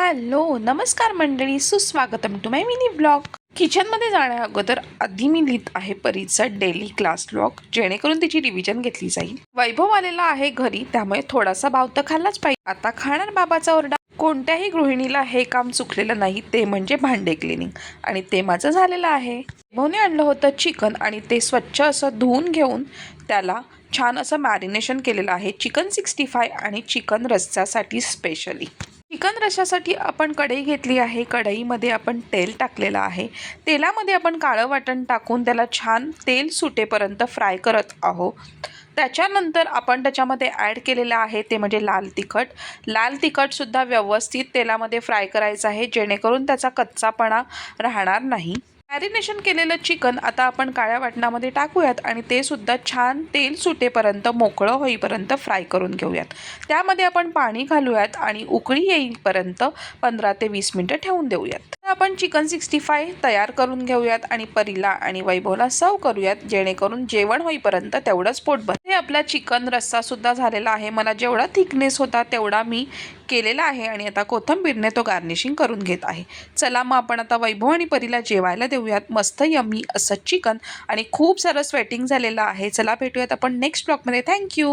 Hello नमस्कार मंडळी, सुस्वागतम टू माय मिनी ब्लॉग. किचनमध्ये जाण्या अगोदर आधी मी लिहित आहे परीचा डेली क्लास ब्लॉग, जेणेकरून तिची रिव्हिजन घेतली जाईल. वैभव आलेला आहे घरी, त्यामुळे थोडासा भाव तर खाल्लाच पाहिजे. आता खाणार बाबाचा ओरडा. कोणत्याही गृहिणीला हे काम चुकलेलं नाही, ते म्हणजे भांडे क्लिनिंग, आणि ते माझं झालेलं आहे. वैभवने आणलं होतं चिकन आणि ते स्वच्छ असं धुवून घेऊन त्याला छान असं मॅरिनेशन केलेलं आहे. चिकन 65 आणि चिकन रस्स्यासाठी स्पेशली. चिकन रश्श्यासाठी आपण कढई घेतली आहे. कढईमध्ये आपण तेल टाकलेलं आहे. तेलामध्ये आपण काळं वाटण टाकून त्याला छान तेल सुटेपर्यंत फ्राय करत आहोत. त्याच्यानंतर आपण त्याच्यामध्ये ॲड केलेलं आहे ते म्हणजे लाल तिखट. लाल तिखटसुद्धा व्यवस्थित तेलामध्ये फ्राय करायचं आहे, जेणेकरून त्याचा कच्चापणा राहणार नाही. मॅरिनेशन केलेलं चिकन आता आपण काळ्या वाटणामध्ये टाकूयात आणि ते सुद्धा छान तेल सुटेपर्यंत, मोकळं होईपर्यंत फ्राय करून घेऊयात. त्यामध्ये आपण पाणी घालूयात आणि उकळी येईपर्यंत 15 ते 20 मिनिटं ठेवून देऊयात. आपण चिकन 65 तयार करून घेऊयात आणि परीला आणि वैभवला सर्व करूयात, जेणेकरून जेवण होईपर्यंत तेवढंच पोट भरेल. हे आपला चिकन रस्सा सुद्धा झालेला आहे. मला जेवढा थिकनेस होता तेवढा मी केलेला आहे आणि आता कोथिंबीरने तो गार्निशिंग करून घेत आहे. चला मग आपण आता वैभव आणि परीला जेवायला देऊयात. मस्त यम्मी असं चिकन आणि खूप सारं स्वेटिंग झालेलं आहे. चला भेटूयात आपण नेक्स्ट ब्लॉगमध्ये. थँक्यू.